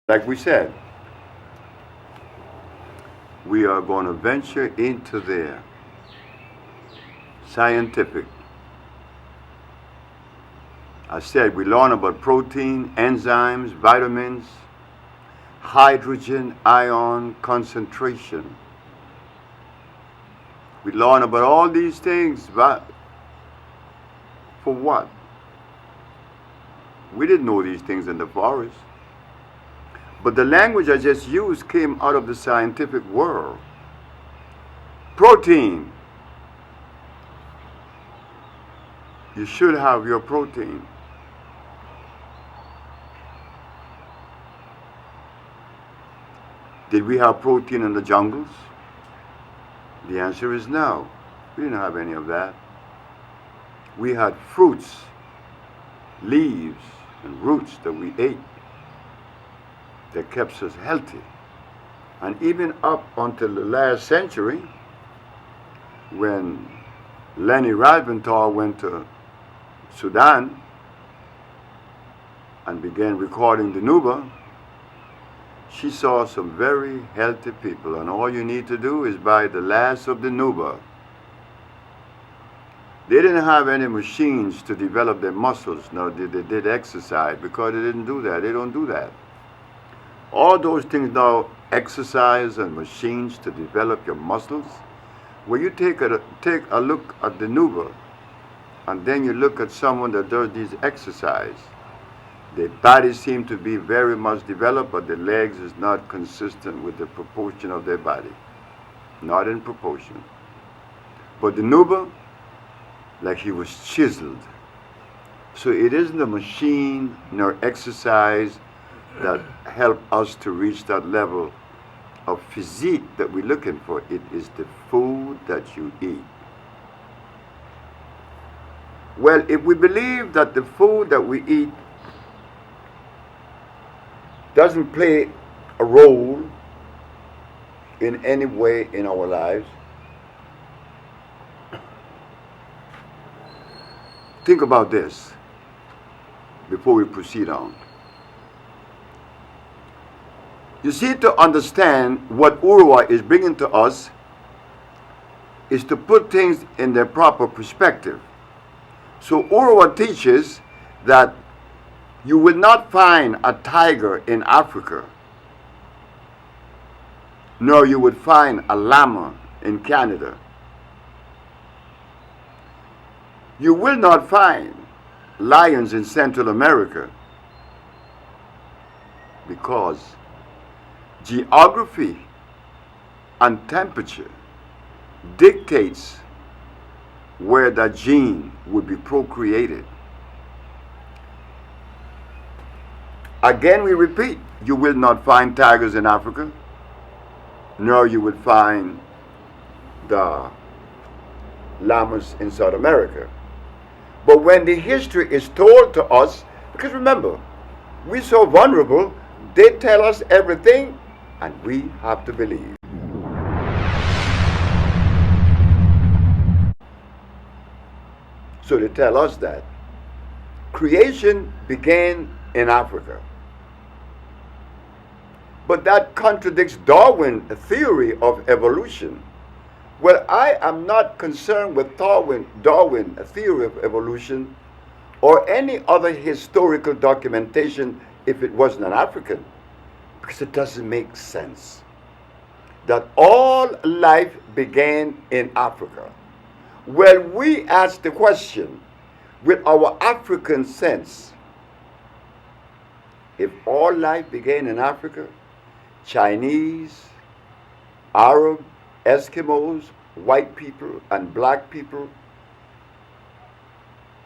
Like we said, we are going to venture into the scientific. I said we learn about protein, enzymes, vitamins, hydrogen ion concentration. We learn about all these things, but for what? We didn't know these things in the forest. But the language I just used came out of the scientific world. Protein. You should have your protein. Did we have protein in the jungles? The answer is no. We didn't have any of that. We had fruits, leaves, and roots that we ate that kept us healthy. And even up until the last century, when Leni Riefenstahl went to Sudan and began recording the Nuba, she saw some very healthy people, and all you need to do is buy the last of the Nuba. They didn't have any machines to develop their muscles, nor did they did exercise, because they didn't do that. They don't do that. All those things now, exercise and machines to develop your muscles, when you take a look at the Nuba, and then you look at someone that does these exercise, their bodies seem to be very much developed, but the legs is not consistent with the proportion of their body. Not in proportion. But the Nuba, like he was chiseled. So it isn't a machine nor exercise that help us to reach that level of physique that we're looking for. It is the food that you eat. Well, if we believe that the food that we eat doesn't play a role in any way in our lives, think about this before we proceed on. You see, to understand what Urwa is bringing to us is to put things in their proper perspective. So Urwa teaches that you will not find a tiger in Africa, nor you would find a llama in Canada. You will not find lions in Central America because geography and temperature dictates where that gene would be procreated. Again, we repeat, you will not find tigers in Africa, nor you will find the llamas in South America. But when the history is told to us, because remember, we're so vulnerable, they tell us everything, and we have to believe. So they tell us that creation began in Africa. But that contradicts Darwin's theory of evolution. Well, I am not concerned with Darwin's theory of evolution or any other historical documentation if it wasn't an African, because it doesn't make sense that all life began in Africa. Well, we ask the question with our African sense, if all life began in Africa, Chinese, Arab, Eskimos, white people, and black people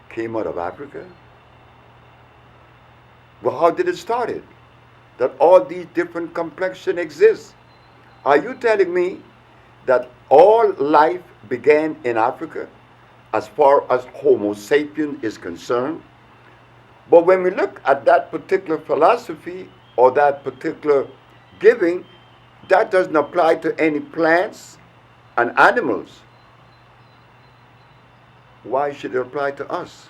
came out of Africa? Well, how did it start it? That all these different complexions exist. Are you telling me that all life began in Africa as far as Homo sapiens is concerned? But when we look at that particular philosophy or that particular giving, that doesn't apply to any plants and animals. Why should it apply to us?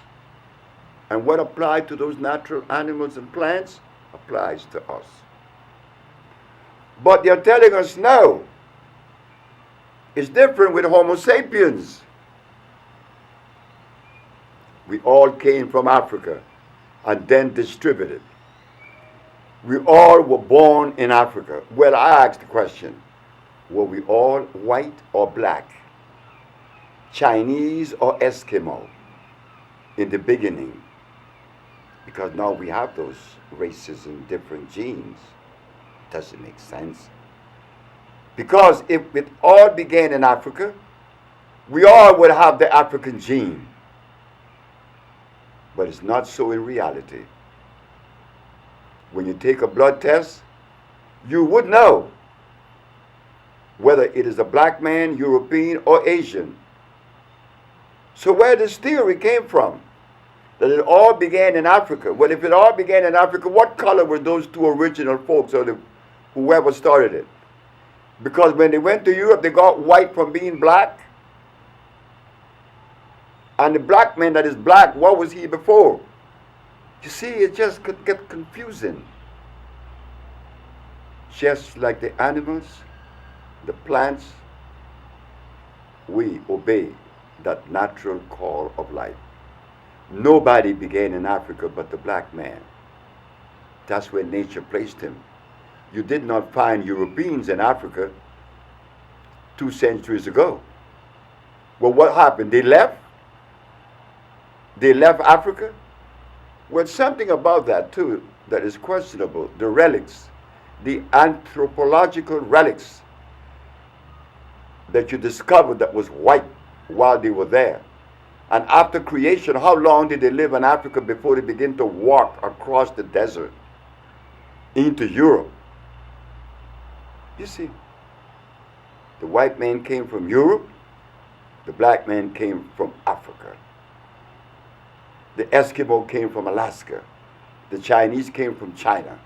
And what applied to those natural animals and plants applies to us. But they're telling us no. It's different with Homo sapiens. We all came from Africa and then distributed. We all were born in Africa. Well, I asked the question, were we all white or black? Chinese or Eskimo in the beginning? Because now we have those races and different genes. Doesn't make sense. Because if it all began in Africa, we all would have the African gene. But it's not so in reality. When you take a blood test, you would know whether it is a black man, European, or Asian. So where this theory came from, that it all began in Africa. Well, if it all began in Africa, what color were those two original folks or whoever started it? Because when they went to Europe, they got white from being black. And the black man that is black, what was he before? You see, it just could get confusing. Just like the animals, the plants, we obey that natural call of life. Nobody began in Africa but the black man. That's where nature placed him. You did not find Europeans in Africa 2 centuries ago. Well, what happened? They left? They left Africa? Well, something about that too that is questionable. The relics, the anthropological relics that you discovered that was white while they were there. And after creation, how long did they live in Africa before they began to walk across the desert into Europe? You see, the white man came from Europe, the black man came from Africa. The Eskimo came from Alaska. The Chinese came from China.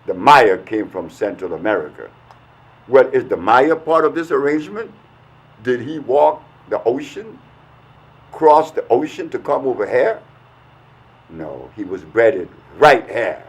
The Maya came from Central America. Well, is the Maya part of this arrangement? Did he walk the ocean, cross the ocean to come over here? No, he was bred right here.